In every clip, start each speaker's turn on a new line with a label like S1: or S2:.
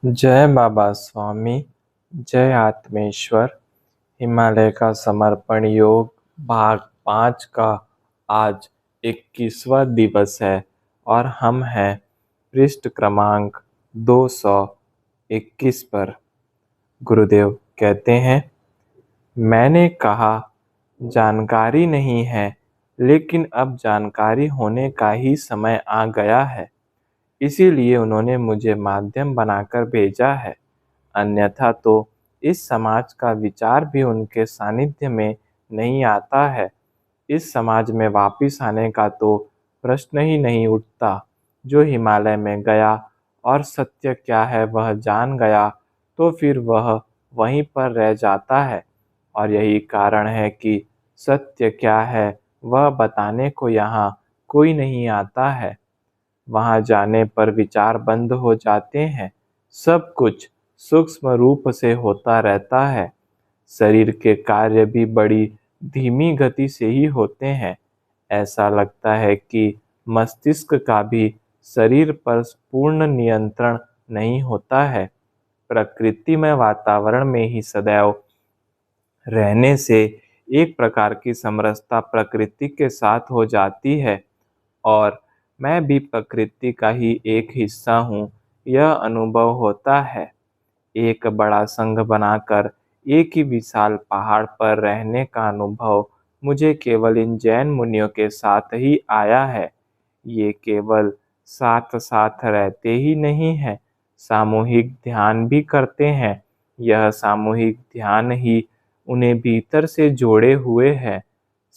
S1: जय बाबा स्वामी, जय आत्मेश्वर। हिमालय का समर्पण योग भाग 5 का आज 21वां दिवस है और हम हैं पृष्ठ क्रमांक 221 पर। गुरुदेव कहते हैं, मैंने कहा जानकारी नहीं है, लेकिन अब जानकारी होने का ही समय आ गया है। इसीलिए उन्होंने मुझे माध्यम बनाकर भेजा है। अन्यथा तो इस समाज का विचार भी उनके सानिध्य में नहीं आता है। इस समाज में वापिस आने का तो प्रश्न ही नहीं उठता। जो हिमालय में गया और सत्य क्या है वह जान गया, तो फिर वह वहीं पर रह जाता है। और यही कारण है कि सत्य क्या है वह बताने को यहाँ कोई नहीं आता है। वहां जाने पर विचार बंद हो जाते हैं। सब कुछ सूक्ष्म रूप से होता रहता है। शरीर के कार्य भी बड़ी धीमी गति से ही होते हैं। ऐसा लगता है कि मस्तिष्क का भी शरीर पर पूर्ण नियंत्रण नहीं होता है। प्रकृतिमय वातावरण में ही सदैव रहने से एक प्रकार की समरसता प्रकृति के साथ हो जाती है और मैं भी प्रकृति का ही एक हिस्सा हूँ, यह अनुभव होता है। एक बड़ा संघ बनाकर एक ही विशाल पहाड़ पर रहने का अनुभव मुझे केवल इन जैन मुनियों के साथ ही आया है। ये केवल साथ साथ रहते ही नहीं हैं, सामूहिक ध्यान भी करते हैं। यह सामूहिक ध्यान ही उन्हें भीतर से जोड़े हुए है।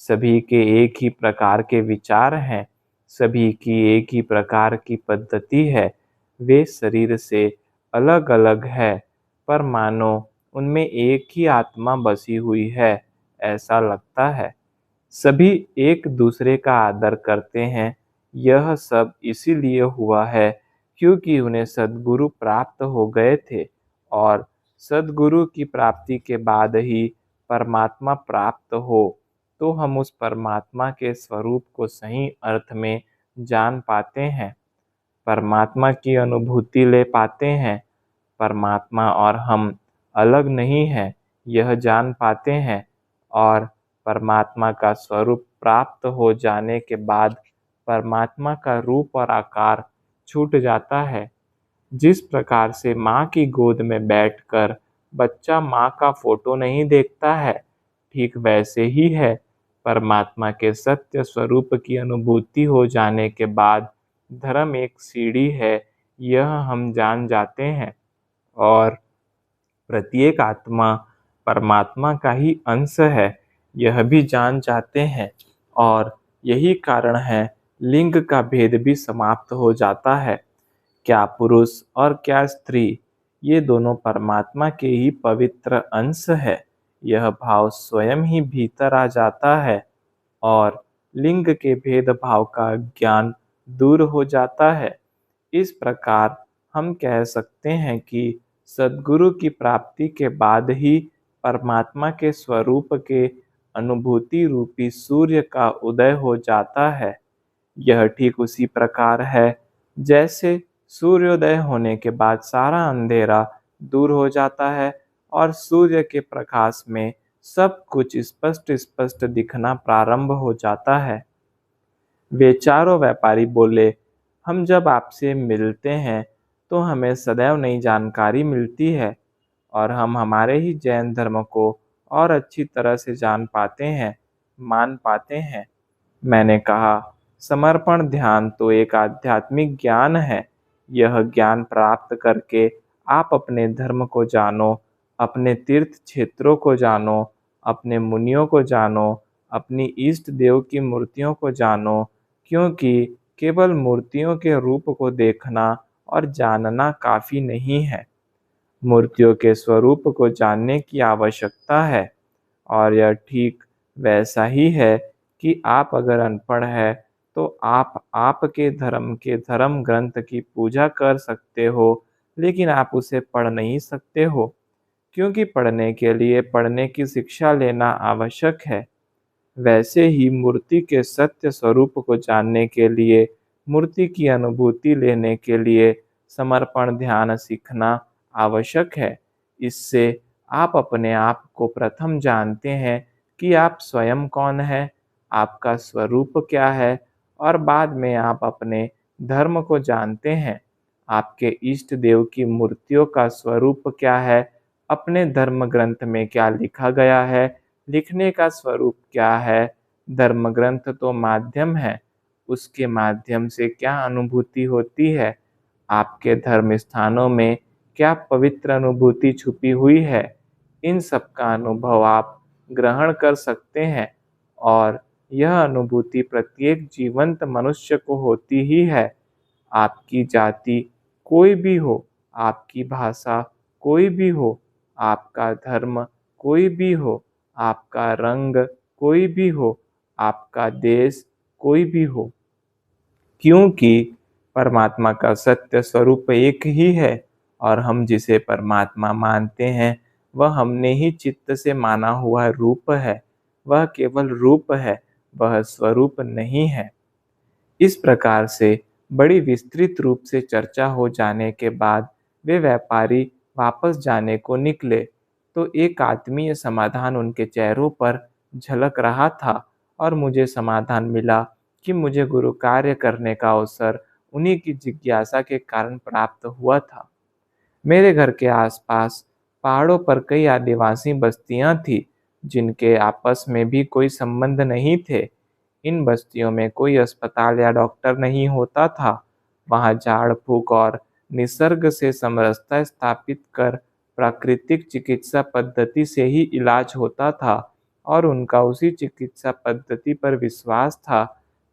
S1: सभी के एक ही प्रकार के विचार हैं, सभी की एक ही प्रकार की पद्धति है। वे शरीर से अलग अलग है, पर मानो उनमें एक ही आत्मा बसी हुई है, ऐसा लगता है। सभी एक दूसरे का आदर करते हैं। यह सब इसीलिए हुआ है क्योंकि उन्हें सद्गुरु प्राप्त हो गए थे और सद्गुरु की प्राप्ति के बाद ही परमात्मा प्राप्त हो, तो हम उस परमात्मा के स्वरूप को सही अर्थ में जान पाते हैं, परमात्मा की अनुभूति ले पाते हैं। परमात्मा और हम अलग नहीं हैं, यह जान पाते हैं और परमात्मा का स्वरूप प्राप्त हो जाने के बाद परमात्मा का रूप और आकार छूट जाता है। जिस प्रकार से माँ की गोद में बैठकर बच्चा माँ का फोटो नहीं देखता है, ठीक वैसे ही है। परमात्मा के सत्य स्वरूप की अनुभूति हो जाने के बाद धर्म एक सीढ़ी है, यह हम जान जाते हैं और प्रत्येक आत्मा परमात्मा का ही अंश है, यह भी जान जाते हैं। और यही कारण है लिंग का भेद भी समाप्त हो जाता है। क्या पुरुष और क्या स्त्री, ये दोनों परमात्मा के ही पवित्र अंश है। यह भाव स्वयं ही भीतर आ जाता है और लिंग के भेदभाव का ज्ञान दूर हो जाता है। इस प्रकार हम कह सकते हैं कि सद्गुरु की प्राप्ति के बाद ही परमात्मा के स्वरूप के अनुभूति रूपी सूर्य का उदय हो जाता है। यह ठीक उसी प्रकार है जैसे सूर्योदय होने के बाद सारा अंधेरा दूर हो जाता है और सूर्य के प्रकाश में सब कुछ स्पष्ट स्पष्ट दिखना प्रारंभ हो जाता है। वे चारों व्यापारी बोले, हम जब आपसे मिलते हैं तो हमें सदैव नई जानकारी मिलती है और हम हमारे ही जैन धर्म को और अच्छी तरह से जान पाते हैं, मान पाते हैं। मैंने कहा, समर्पण ध्यान तो एक आध्यात्मिक ज्ञान है। यह ज्ञान प्राप्त करके आप अपने धर्म को जानो, अपने तीर्थ क्षेत्रों को जानो, अपने मुनियों को जानो, अपनी इष्ट देव की मूर्तियों को जानो, क्योंकि केवल मूर्तियों के रूप को देखना और जानना काफी नहीं है। मूर्तियों के स्वरूप को जानने की आवश्यकता है। और यह ठीक वैसा ही है कि आप अगर अनपढ़ है तो आप आपके धर्म के धर्म ग्रंथ की पूजा कर सकते हो, लेकिन आप उसे पढ़ नहीं सकते हो, क्योंकि पढ़ने के लिए पढ़ने की शिक्षा लेना आवश्यक है। वैसे ही मूर्ति के सत्य स्वरूप को जानने के लिए, मूर्ति की अनुभूति लेने के लिए समर्पण ध्यान सीखना आवश्यक है। इससे आप अपने आप को प्रथम जानते हैं कि आप स्वयं कौन हैं, आपका स्वरूप क्या है, और बाद में आप अपने धर्म को जानते हैं। आपके इष्ट देव की मूर्तियों का स्वरूप क्या है, अपने धर्म ग्रंथ में क्या लिखा गया है, लिखने का स्वरूप क्या है। धर्म ग्रंथ तो माध्यम है, उसके माध्यम से क्या अनुभूति होती है। आपके धर्म स्थानों में क्या पवित्र अनुभूति छुपी हुई है, इन सब का अनुभव आप ग्रहण कर सकते हैं। और यह अनुभूति प्रत्येक जीवंत मनुष्य को होती ही है। आपकी जाति कोई भी हो, आपकी भाषा कोई भी हो, आपका धर्म कोई भी हो, आपका रंग कोई भी हो, आपका देश कोई भी हो, क्योंकि परमात्मा का सत्य स्वरूप एक ही है और हम जिसे परमात्मा मानते हैं वह हमने ही चित्त से माना हुआ रूप है। वह केवल रूप है, वह स्वरूप नहीं है। इस प्रकार से बड़ी विस्तृत रूप से चर्चा हो जाने के बाद वे व्यापारी वापस जाने को निकले, तो एक आत्मीय समाधान उनके चेहरों पर झलक रहा था और मुझे समाधान मिला कि मुझे गुरु कार्य करने का अवसर उन्हीं की जिज्ञासा के कारण प्राप्त हुआ था। मेरे घर के आसपास पहाड़ों पर कई आदिवासी बस्तियां थी, जिनके आपस में भी कोई संबंध नहीं थे। इन बस्तियों में कोई अस्पताल या डॉक्टर नहीं होता था। वहाँ झाड़ फूक और निसर्ग से समरसता स्थापित कर प्राकृतिक चिकित्सा पद्धति से ही इलाज होता था और उनका उसी चिकित्सा पद्धति पर विश्वास था,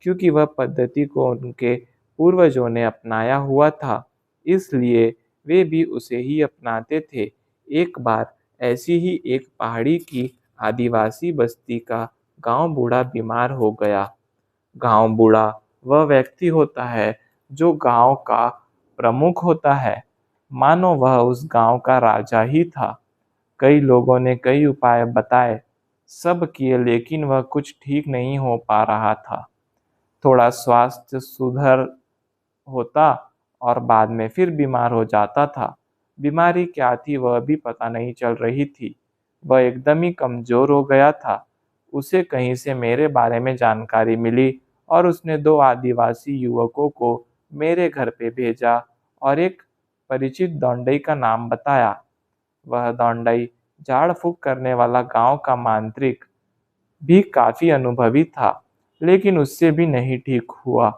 S1: क्योंकि वह पद्धति को उनके पूर्वजों ने अपनाया हुआ था, इसलिए वे भी उसे ही अपनाते थे। एक बार ऐसी ही एक पहाड़ी की आदिवासी बस्ती का गांव बूढ़ा बीमार हो गया। गांव बूढ़ा वह व्यक्ति होता है जो गांव का प्रमुख होता है, मानो वह उस गांव का राजा ही था। कई लोगों ने कई उपाय बताए, सब किए, लेकिन वह कुछ ठीक नहीं हो पा रहा था। थोड़ा स्वास्थ्य सुधर होता और बाद में फिर बीमार हो जाता था। बीमारी क्या थी वह भी पता नहीं चल रही थी। वह एकदम ही कमजोर हो गया था। उसे कहीं से मेरे बारे में जानकारी मिली और उसने दो आदिवासी युवकों को मेरे घर पे भेजा और एक परिचित दौंडई का नाम बताया। वह दौंडई झाड़ फूक करने वाला गांव का मांत्रिक भी काफी अनुभवी था, लेकिन उससे भी नहीं ठीक हुआ,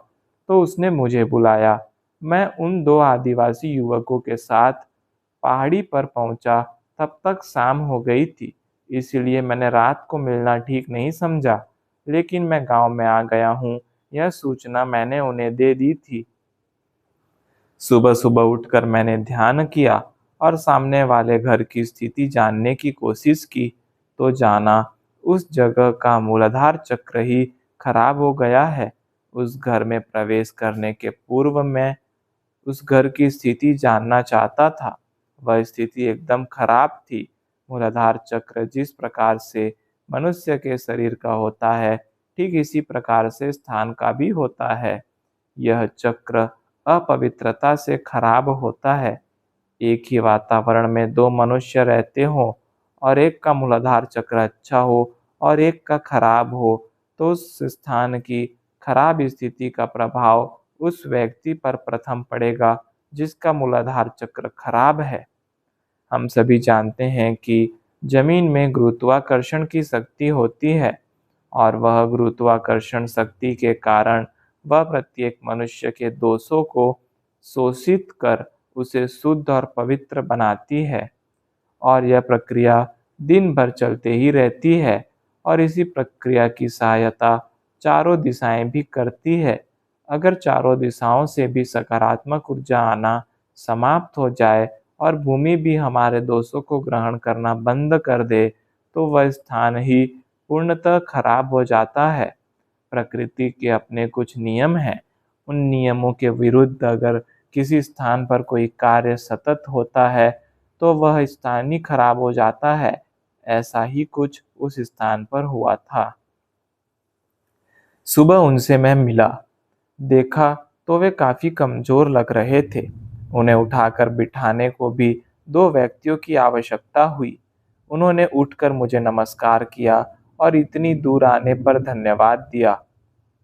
S1: तो उसने मुझे बुलाया। मैं उन दो आदिवासी युवकों के साथ पहाड़ी पर पहुंचा। तब तक शाम हो गई थी, इसलिए मैंने रात को मिलना ठीक नहीं समझा, लेकिन मैं गांव में आ गया हूँ, यह सूचना मैंने उन्हें दे दी थी। सुबह सुबह उठकर मैंने ध्यान किया और सामने वाले घर की स्थिति जानने की कोशिश की, तो जाना उस जगह का मूलाधार चक्र ही खराब हो गया है। उस घर में प्रवेश करने के पूर्व मैं उस घर की स्थिति जानना चाहता था। वह स्थिति एकदम खराब थी। मूलाधार चक्र जिस प्रकार से मनुष्य के शरीर का होता है, ठीक इसी प्रकार से स्थान का भी होता है। यह चक्र अपवित्रता से खराब होता है। एक ही वातावरण में दो मनुष्य रहते हों और एक का मूलाधार चक्र अच्छा हो और एक का खराब हो, तो उस स्थान की खराब स्थिति का प्रभाव उस व्यक्ति पर प्रथम पड़ेगा जिसका मूलाधार चक्र खराब है। हम सभी जानते हैं कि जमीन में गुरुत्वाकर्षण की शक्ति होती है और वह गुरुत्वाकर्षण शक्ति के कारण वह प्रत्येक मनुष्य के दोषों को शोषित कर उसे शुद्ध और पवित्र बनाती है। और यह प्रक्रिया दिन भर चलते ही रहती है और इसी प्रक्रिया की सहायता चारों दिशाएं भी करती है। अगर चारों दिशाओं से भी सकारात्मक ऊर्जा आना समाप्त हो जाए और भूमि भी हमारे दोषों को ग्रहण करना बंद कर दे, तो वह स्थान ही पूर्णतः खराब हो जाता है। प्रकृति के अपने कुछ नियम हैं। उन नियमों के विरुद्ध अगर किसी स्थान पर कोई कार्य सतत होता है, तो वह स्थान ही खराब हो जाता है। ऐसा ही कुछ उस स्थान पर हुआ था। सुबह उनसे मैं मिला, देखा तो वे काफी कमजोर लग रहे थे। उन्हें उठाकर बिठाने को भी दो व्यक्तियों की आवश्यकता हुई। उन्होंने उठकर मुझे नमस्कार किया और इतनी दूर आने पर धन्यवाद दिया।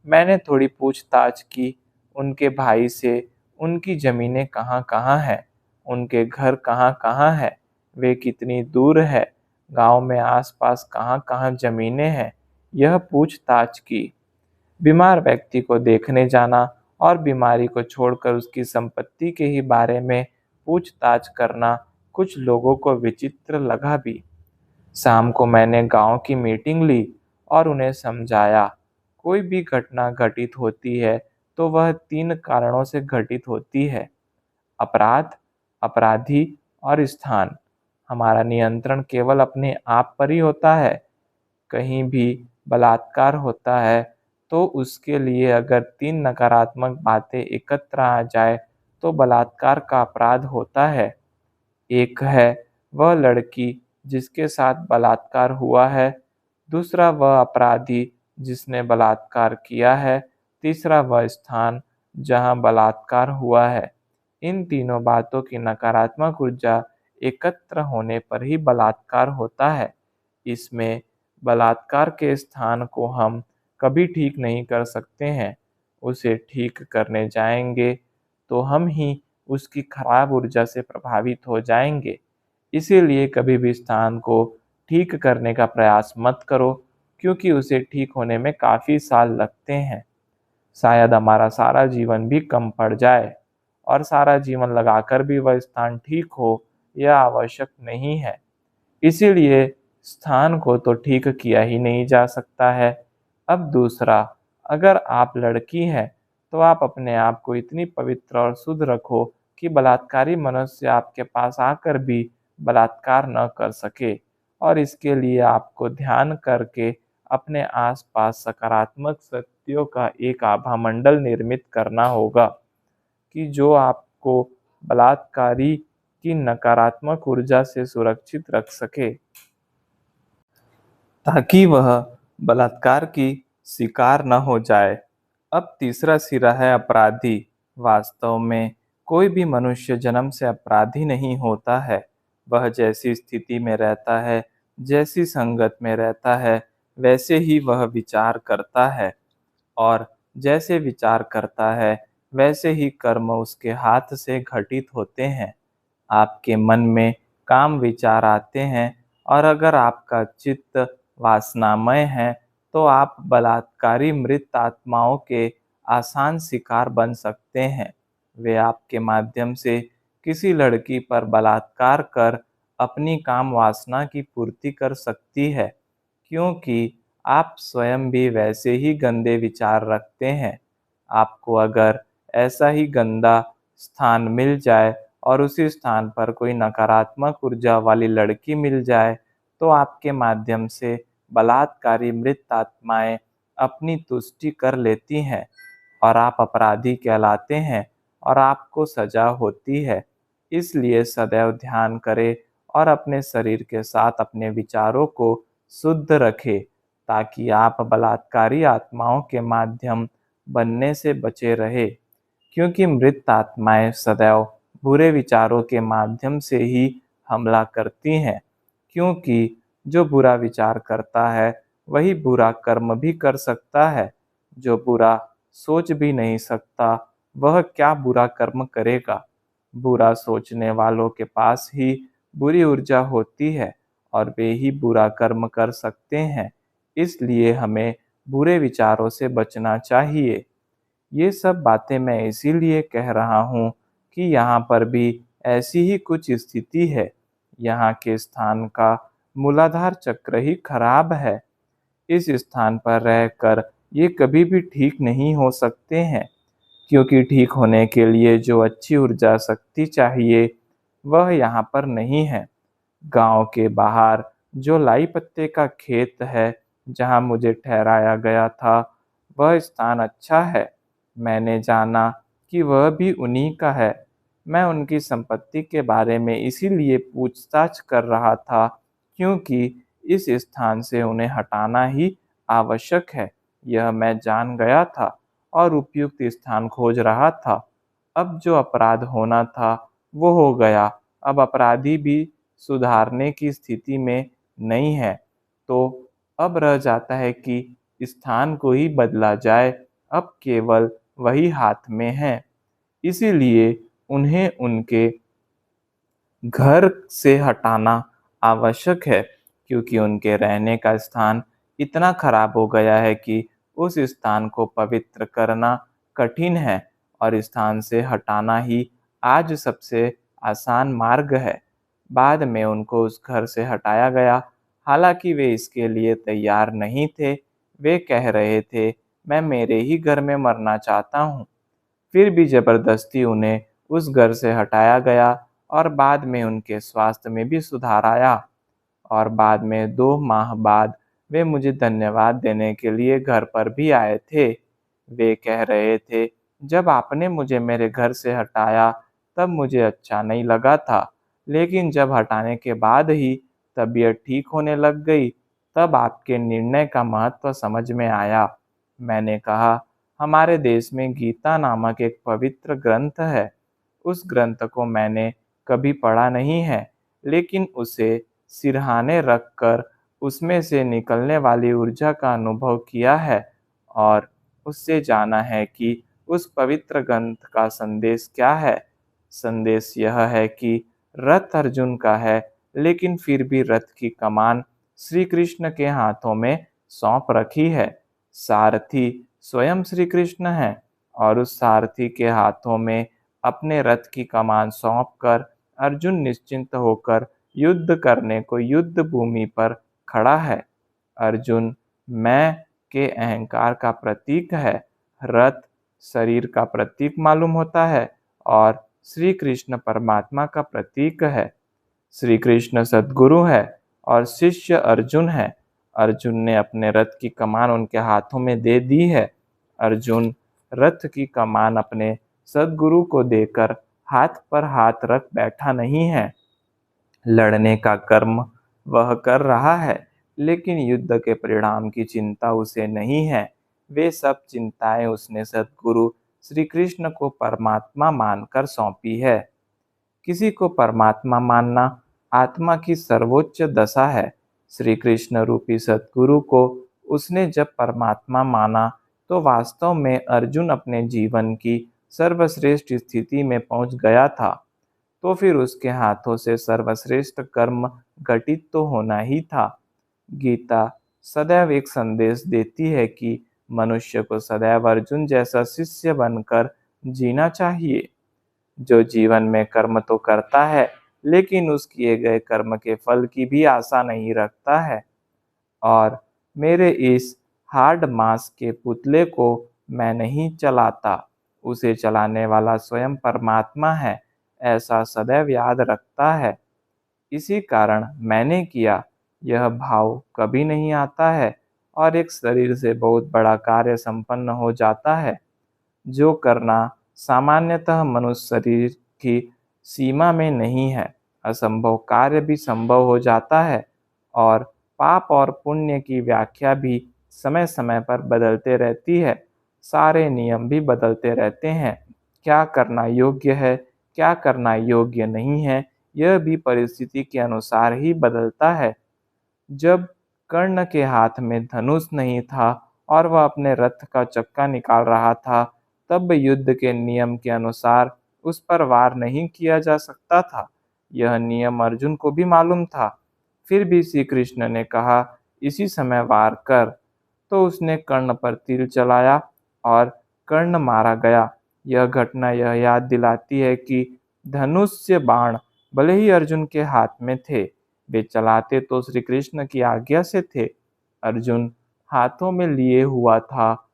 S1: मैंने थोड़ी पूछताछ की उनके भाई से, उनकी ज़मीनें कहाँ-कहाँ हैं, उनके घर कहाँ-कहाँ हैं, वे कितनी दूर है, गाँव में आस-पास कहाँ-कहाँ ज़मीनें हैं, यह पूछताछ की। बीमार व्यक्ति को देखने जाना और बीमारी को छोड़कर उसकी संपत्ति के ही बारे में पूछताछ करना कुछ लोगों को विचित्र लगा भी। शाम को मैंने गांव की मीटिंग ली और उन्हें समझाया, कोई भी घटना घटित होती है तो वह 3 कारणों से घटित होती है: अपराध, अपराधी और स्थान। हमारा नियंत्रण केवल अपने आप पर ही होता है। कहीं भी बलात्कार होता है तो उसके लिए अगर 3 नकारात्मक बातें एकत्र आ जाए तो बलात्कार का अपराध होता है। एक है वह लड़की जिसके साथ बलात्कार हुआ है, दूसरा वह अपराधी जिसने बलात्कार किया है, तीसरा वह स्थान जहाँ बलात्कार हुआ है। इन तीनों बातों की नकारात्मक ऊर्जा एकत्र होने पर ही बलात्कार होता है। इसमें बलात्कार के स्थान को हम कभी ठीक नहीं कर सकते हैं। उसे ठीक करने जाएँगे तो हम ही उसकी खराब ऊर्जा से प्रभावित हो जाएँगे। इसीलिए कभी भी स्थान को ठीक करने का प्रयास मत करो, क्योंकि उसे ठीक होने में काफ़ी साल लगते हैं। शायद हमारा सारा जीवन भी कम पड़ जाए और सारा जीवन लगाकर भी वह स्थान ठीक हो, यह आवश्यक नहीं है। इसीलिए स्थान को तो ठीक किया ही नहीं जा सकता है। अब दूसरा, अगर आप लड़की हैं, तो आप अपने आप को इतनी पवित्र और शुद्ध रखो कि बलात्कारी मनुष्य आपके पास आकर भी बलात्कार न कर सके, और इसके लिए आपको ध्यान करके अपने आस-पास सकारात्मक शक्तियों का एक आभा मंडल निर्मित करना होगा कि जो आपको बलात्कारी की नकारात्मक ऊर्जा से सुरक्षित रख सके, ताकि वह बलात्कार की शिकार न हो जाए। अब तीसरा सिरा है अपराधी। वास्तव में कोई भी मनुष्य जन्म से अपराधी नहीं होता है। वह जैसी स्थिति में रहता है, जैसी संगत में रहता है, वैसे ही वह विचार करता है, और जैसे विचार करता है, वैसे ही कर्म उसके हाथ से घटित होते हैं। आपके मन में काम विचार आते हैं, और अगर आपका चित्त वासनामय है, तो आप बलात्कारी मृत आत्माओं के आसान शिकार बन सकते हैं। वे आपके माध्यम से किसी लड़की पर बलात्कार कर अपनी काम वासना की पूर्ति कर सकती है, क्योंकि आप स्वयं भी वैसे ही गंदे विचार रखते हैं। आपको अगर ऐसा ही गंदा स्थान मिल जाए और उसी स्थान पर कोई नकारात्मक ऊर्जा वाली लड़की मिल जाए, तो आपके माध्यम से बलात्कारी मृत आत्माएँ अपनी तुष्टि कर लेती हैं और आप अपराधी कहलाते हैं और आपको सज़ा होती है। इसलिए सदैव ध्यान करें और अपने शरीर के साथ अपने विचारों को शुद्ध रखें, ताकि आप बलात्कारी आत्माओं के माध्यम बनने से बचे रहें। क्योंकि मृत आत्माएँ सदैव बुरे विचारों के माध्यम से ही हमला करती हैं, क्योंकि जो बुरा विचार करता है, वही बुरा कर्म भी कर सकता है। जो बुरा सोच भी नहीं सकता, वह क्या बुरा कर्म करेगा? बुरा सोचने वालों के पास ही बुरी ऊर्जा होती है और वे ही बुरा कर्म कर सकते हैं। इसलिए हमें बुरे विचारों से बचना चाहिए। ये सब बातें मैं इसीलिए कह रहा हूँ कि यहाँ पर भी ऐसी ही कुछ स्थिति है। यहाँ के स्थान का मूलाधार चक्र ही खराब है। इस स्थान पर रहकर ये कभी भी ठीक नहीं हो सकते हैं, क्योंकि ठीक होने के लिए जो अच्छी ऊर्जा शक्ति चाहिए, वह यहाँ पर नहीं है। गाँव के बाहर जो लाई पत्ते का खेत है, जहाँ मुझे ठहराया गया था, वह स्थान अच्छा है। मैंने जाना कि वह भी उन्हीं का है। मैं उनकी संपत्ति के बारे में इसीलिए पूछताछ कर रहा था, क्योंकि इस स्थान से उन्हें हटाना ही आवश्यक है। यह मैं जान गया था और उपयुक्त स्थान खोज रहा था। अब जो अपराध होना था, वो हो गया, अब अपराधी भी सुधारने की स्थिति में नहीं है, तो अब रह जाता है कि स्थान को ही बदला जाए। अब केवल वही हाथ में है। इसीलिए उन्हें उनके घर से हटाना आवश्यक है, क्योंकि उनके रहने का स्थान इतना खराब हो गया है कि उस स्थान को पवित्र करना कठिन है और स्थान से हटाना ही आज सबसे आसान मार्ग है। बाद में उनको उस घर से हटाया गया, हालांकि वे इसके लिए तैयार नहीं थे। वे कह रहे थे, मैं मेरे ही घर में मरना चाहता हूँ। फिर भी जबरदस्ती उन्हें उस घर से हटाया गया और बाद में उनके स्वास्थ्य में भी सुधार आया। और बाद में 2 माह बाद वे मुझे धन्यवाद देने के लिए घर पर भी आए थे। वे कह रहे थे, जब आपने मुझे मेरे घर से हटाया तब मुझे अच्छा नहीं लगा था, लेकिन जब हटाने के बाद ही तबीयत ठीक होने लग गई, तब आपके निर्णय का महत्व समझ में आया। मैंने कहा, हमारे देश में गीता नामक एक पवित्र ग्रंथ है। उस ग्रंथ को मैंने कभी पढ़ा नहीं है, लेकिन उसे सिरहाने रखकर उसमें से निकलने वाली ऊर्जा का अनुभव किया है और उससे जाना है कि उस पवित्र ग्रंथ का संदेश क्या है। संदेश यह है कि रथ अर्जुन का है, लेकिन फिर भी रथ की कमान श्री कृष्ण के हाथों में सौंप रखी है। सारथी स्वयं श्री कृष्ण है और उस सारथी के हाथों में अपने रथ की कमान सौंपकर अर्जुन निश्चिंत होकर युद्ध करने को युद्ध भूमि पर खड़ा है। अर्जुन मैं के अहंकार का प्रतीक है। रथ शरीर का प्रतीक मालूम होता है और श्री कृष्ण परमात्मा का प्रतीक है। श्री कृष्ण सद्गुरु है और शिष्य अर्जुन है। अर्जुन ने अपने रथ की कमान उनके हाथों में दे दी है। अर्जुन रथ की कमान अपने सद्गुरु को देकर हाथ पर हाथ रख बैठा नहीं है। लड़ने का कर्म वह कर रहा है, लेकिन युद्ध के परिणाम की चिंता उसे नहीं है। वे सब चिंताएं उसने सद्गुरु श्री कृष्ण को परमात्मा मानकर सौंपी है। किसी को परमात्मा मानना आत्मा की सर्वोच्च दशा है। श्री कृष्ण रूपी सद्गुरु को उसने जब परमात्मा माना, तो वास्तव में अर्जुन अपने जीवन की सर्वश्रेष्ठ स्थिति में पहुंच गया था। तो फिर उसके हाथों से सर्वश्रेष्ठ कर्म घटित तो होना ही था। गीता सदैव एक संदेश देती है कि मनुष्य को सदैव अर्जुन जैसा शिष्य बनकर जीना चाहिए, जो जीवन में कर्म तो करता है, लेकिन उस किए गए कर्म के फल की भी आशा नहीं रखता है। और मेरे इस हार्ड मांस के पुतले को मैं नहीं चलाता, उसे चलाने वाला स्वयं परमात्मा है, ऐसा सदैव याद रखता है। इसी कारण मैंने किया यह भाव कभी नहीं आता है और एक शरीर से बहुत बड़ा कार्य संपन्न हो जाता है, जो करना सामान्यतः मनुष्य शरीर की सीमा में नहीं है। असंभव कार्य भी संभव हो जाता है और पाप और पुण्य की व्याख्या भी समय समय पर बदलते रहती है। सारे नियम भी बदलते रहते हैं। क्या करना योग्य है, क्या करना योग्य नहीं है, यह भी परिस्थिति के अनुसार ही बदलता है। जब कर्ण के हाथ में धनुष नहीं था और वह अपने रथ का चक्का निकाल रहा था, तब युद्ध के नियम के अनुसार उस पर वार नहीं किया जा सकता था। यह नियम अर्जुन को भी मालूम था। फिर भी श्री कृष्ण ने कहा, इसी समय वार कर। तो उसने कर्ण पर तीर चलाया और कर्ण मारा गया। यह घटना यह याद दिलाती है कि धनुष से बाण भले ही अर्जुन के हाथ में थे, वे चलाते तो श्री कृष्ण की आज्ञा से थे। अर्जुन हाथों में लिए हुआ था,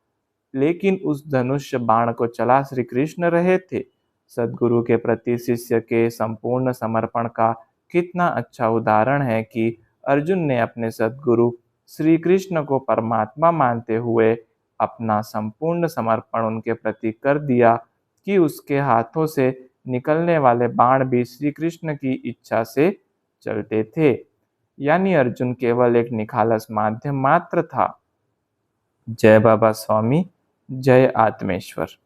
S1: लेकिन उस धनुष बाण को चला श्री कृष्ण रहे थे। सद्गुरु के प्रति शिष्य के संपूर्ण समर्पण का कितना अच्छा उदाहरण है कि अर्जुन ने अपने सद्गुरु श्री कृष्ण को परमात्मा मानते हुए अपना संपूर्ण समर्पण उनके प्रति कर दिया कि उसके हाथों से निकलने वाले बाण भी श्री कृष्ण की इच्छा से चलते थे। यानी अर्जुन केवल एक निखालस माध्यम मात्र था। जय बाबा स्वामी, जय आत्मेश्वर।